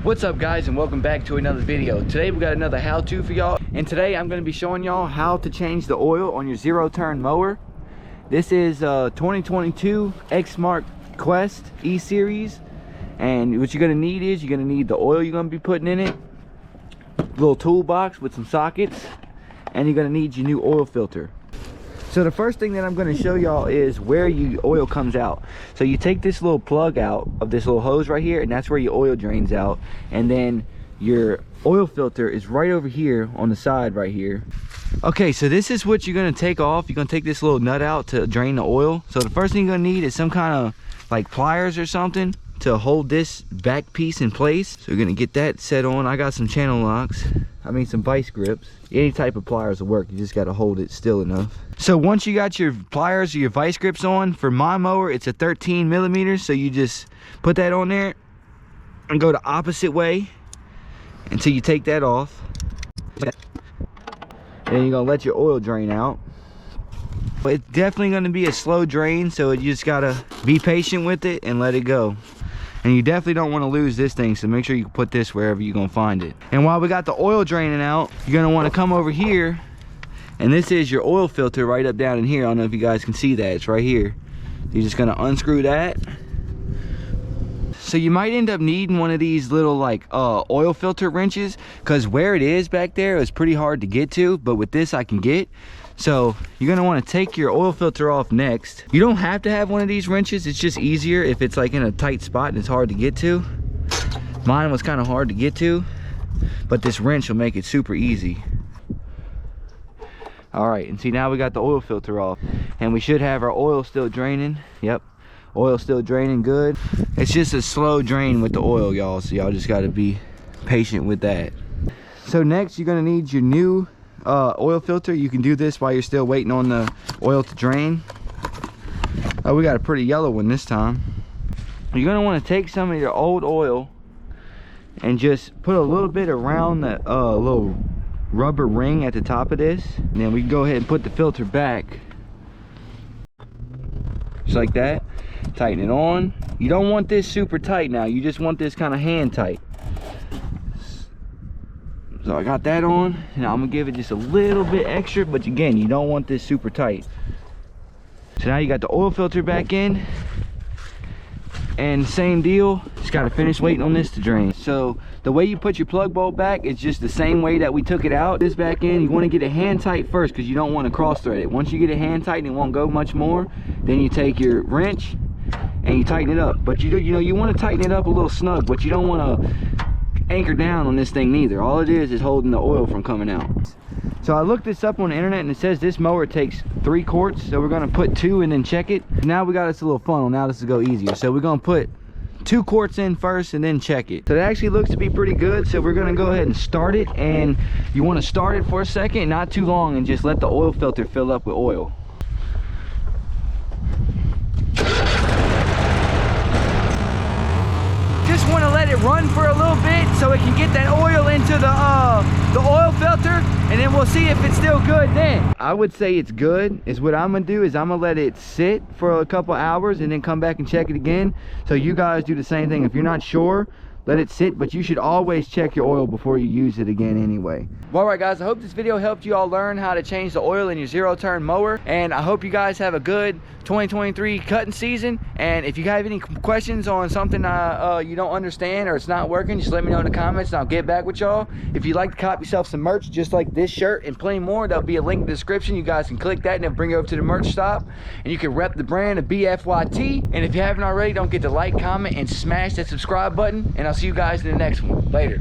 What's up guys, and welcome back to another video. Today we got another how-to for y'all, and today I'm going to be showing y'all how to change the oil on your zero-turn mower. This is 2022 X-Mark Quest E-Series, and what you're going to need is you're going to need the oil you're going to be putting in it, little toolbox with some sockets, and you're going to need your new oil filter. So the first thing that I'm going to show y'all is where your oil comes out. So you take this little plug out of this little hose right here, and that's where your oil drains out. And then your oil filter is right over here on the side right here. Okay, so this is what you're going to take off. You're going to take this little nut out to drain the oil. So the first thing you're going to need is some kind of like pliers or something to hold this back piece in place. So you're going to get that set on. I got some channel locks. Some vice grips. Any type of pliers will work. You just got to hold it still enough. So once you got your pliers or your vice grips on, for my mower it's a 13 millimeters. So you just put that on there and go the opposite way until you take that off. And then you're gonna let your oil drain out. But it's definitely gonna be a slow drain, so you just gotta be patient with it and let it go. And you definitely don't want to lose this thing, so make sure you put this wherever you're gonna find it. And while we got the oil draining out, you're gonna want to come over here, and this is your oil filter right up down in here. I don't know if you guys can see that, it's right here. You're just gonna unscrew that. So you might end up needing one of these little like oil filter wrenches, because where it is back there is pretty hard to get to, but with this I can get. So you're gonna want to take your oil filter off next. You don't have to have one of these wrenches, it's just easier if it's like in a tight spot and it's hard to get to. Mine was kind of hard to get to, but this wrench will make it super easy. All right, and see, now we got the oil filter off, and we should have our oil still draining. Yep, oil still draining good. It's just a slow drain with the oil, y'all, so y'all just got to be patient with that. So next you're gonna need your new oil filter. You can do this while you're still waiting on the oil to drain. Oh, we got a pretty yellow one this time. You're gonna want to take some of your old oil and just put a little bit around that little rubber ring at the top of this, and then we can go ahead and put the filter back just like that. Tighten it on. You don't want this super tight now, you just want this kind of hand tight. So I got that on, and I'm gonna give it just a little bit extra, but again, you don't want this super tight. So now you got the oil filter back in, and same deal, just gotta finish waiting on this to drain. So the way you put your plug bolt back is just the same way that we took it out. This back in, you wanna get it hand tight first, because you don't wanna cross thread it. Once you get it hand tight and it won't go much more, then you take your wrench and you tighten it up. But you wanna tighten it up a little snug, but you don't wanna anchor down on this thing neither. All it is holding the oil from coming out. So I looked this up on the internet, and it says this mower takes 3 quarts, so we're gonna put 2 and then check it. Now we got us a little funnel. Now this will go easier. So we're gonna put 2 quarts in first and then check it. So that actually looks to be pretty good, so we're gonna go ahead and start it. And you want to start it for a second, not too long, and just let the oil filter fill up with oil. Just want to let it run for a little bit so it can get that oil into the oil filter, and then we'll see if it's still good then. I would say it's good. Is what I'm gonna do is I'm gonna let it sit for a couple hours and then come back and check it again. So you guys do the same thing. If you're not sure, let it sit, but you should always check your oil before you use it again anyway. Well, all right guys, I hope this video helped you all learn how to change the oil in your zero-turn mower, and I hope you guys have a good 2023 cutting season. And if you have any questions on something you don't understand or it's not working, just let me know in the comments and I'll get back with y'all. If you'd like to cop yourself some merch just like this shirt and plenty more, there'll be a link in the description. You guys can click that and it'll bring you over to the merch shop, and you can rep the brand of BFYT. And if you haven't already, don't forget to like, comment, and smash that subscribe button, and I'll see you guys in the next one. Later.